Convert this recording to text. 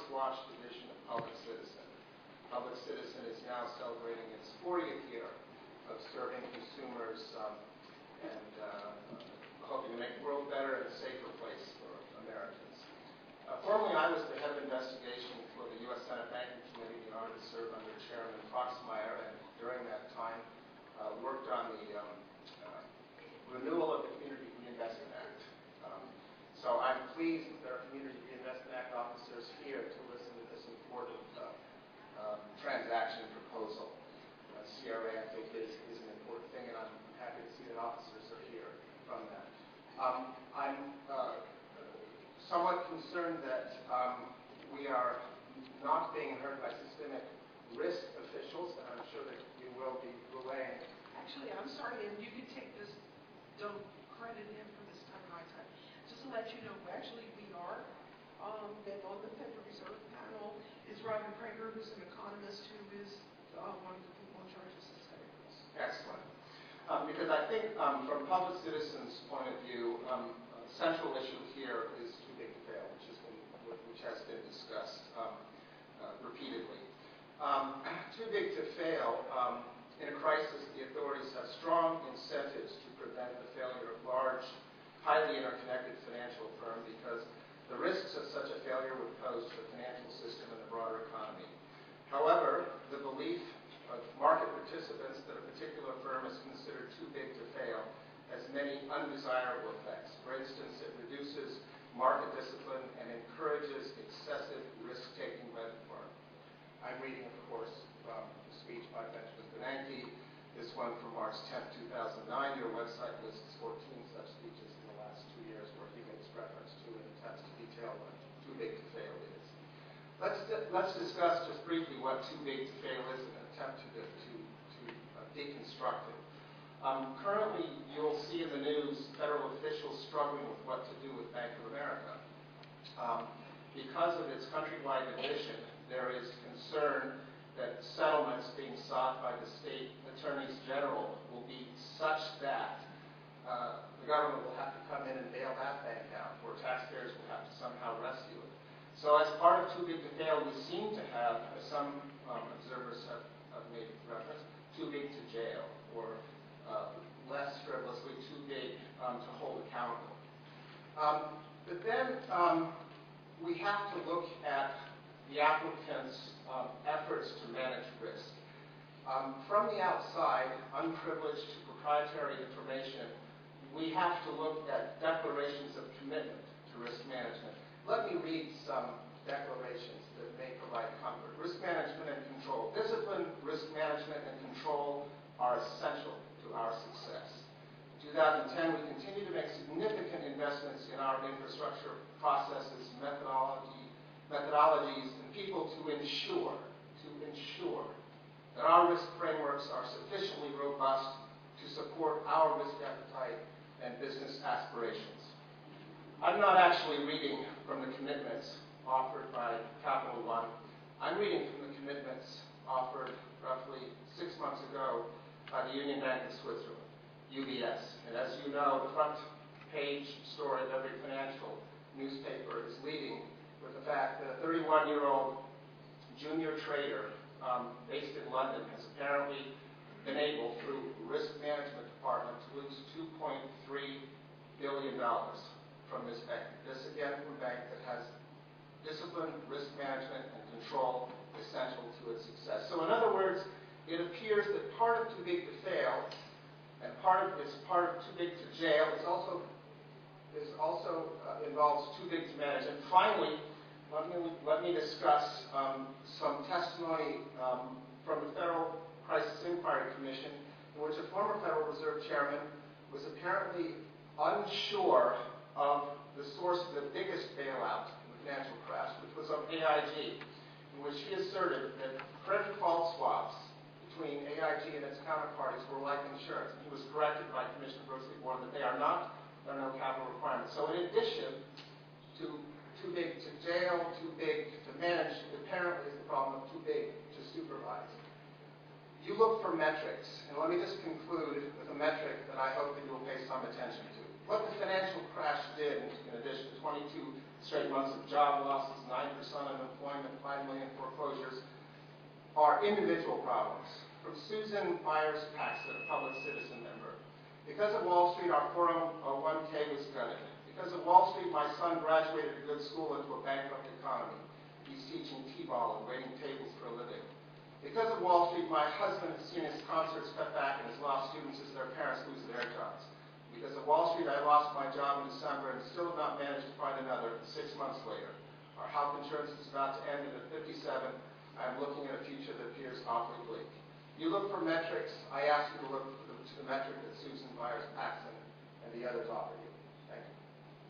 Watch division of Public Citizen. Public Citizen is now celebrating its 40th year of serving consumers and hoping to make the world better and a safer place for Americans. Formerly, I was the head of investigation for the U.S. Senate Banking Committee, the honor to serve under Chairman Proxmire, and during that time worked on the renewal of the Community Reinvestment Act. So I'm pleased that there are Community Reinvestment Act officers here to listen to this important transaction proposal. CRA, I think, is an important thing, and I'm happy to see that officers are here from that. I'm somewhat concerned that we are not being heard by systemic risk officials, and I'm sure that you will be relaying. Actually, I'm sorry, and you can take this, don't credit him for this time of my time. Just to let you know, actually we are, that on the Federal Reserve panel is Robin Prager, who's an economist who is one of the people in charge of systemic risk. Excellent. Because I think from Public Citizen's point of view, the central issue here is too big to fail, which has been discussed repeatedly. Too big to fail. In a crisis, the authorities have strong incentives to prevent the failure of large, highly interconnected financial firms because the risks of such a failure would pose to the financial system and the broader economy. However, the belief of market participants that a particular firm is considered too big to fail has many undesirable effects. For instance, it reduces market discipline and encourages excessive risk-taking by the firm. I'm reading, of course, from the speech by Benjamin Bernanke, this one from March 10, 2009. Your website lists 14 such speeches in the last 2 years where he makes reference to and attempts to detail what too big to fail is. Let's discuss just briefly what too big to fail is and attempt to deconstruct it. Currently, you'll see in the news federal officials struggling with what to do with Bank of America. Because of its countrywide division, there is concern that settlements being sought by the state attorneys general will be such that the government will have to come in and bail that bank out, or taxpayers will have to somehow rescue it. So as part of too big to fail, we seem to have, as some observers have made reference, too big to jail, or less frivolously, too big to hold accountable. But then we have to look at the applicant's efforts to manage risk. From the outside, unprivileged to proprietary information, we have to look at declarations of commitment to risk management. Let me read some declarations that may provide comfort. Risk management and control. Discipline, risk management, and control are essential to our success. In 2010, we continue to make significant investments in our infrastructure, processes, methodologies, and people to ensure that our risk frameworks are sufficiently robust to support our risk appetite and business aspirations. I'm not actually reading from the commitments offered by Capital One. I'm reading from the commitments offered roughly 6 months ago by the Union Bank of Switzerland, UBS. And as you know, the front page story of every financial newspaper is leading with the fact that a 31-year-old junior trader based in London has apparently been able, through risk management department, to lose $2.3 billion from this bank. This, again, from a bank that has discipline, risk management, and control essential to its success. So in other words, it appears that part of too big to fail and part of too big to jail is also involves too big to manage. And finally, let me discuss some testimony from the Federal Crisis Inquiry Commission, in which a former Federal Reserve Chairman was apparently unsure of the source of the biggest bailout in the financial crash, which was of AIG, in which he asserted that credit default swaps between AIG and its counterparties were like insurance. And he was corrected by Commissioner Brooks Warren that they are not. There are no capital requirements. So in addition to too big to jail, too big to manage, apparently is the problem of too big to supervise. You look for metrics, and let me just conclude with a metric that I hope that you'll pay some attention to. What the financial crash did, in addition to 22 straight months of job losses, 9% unemployment, 5 million foreclosures, are individual problems. From Susan Myers-Paxson, a public citizen member. Because of Wall Street, our 401k was gutted. Because of Wall Street, my son graduated a good school into a bankrupt economy. He's teaching t-ball and waiting tables for a living. Because of Wall Street, my husband has seen his concerts cut back and has lost students as their parents lose their jobs. Because of Wall Street, I lost my job in December and still have not managed to find another 6 months later. Our health insurance is about to end, and at 57, I'm looking at a future that appears awfully bleak. You look for metrics, I ask you to look to the metric that Susan Myers-Paxson and the others offer you.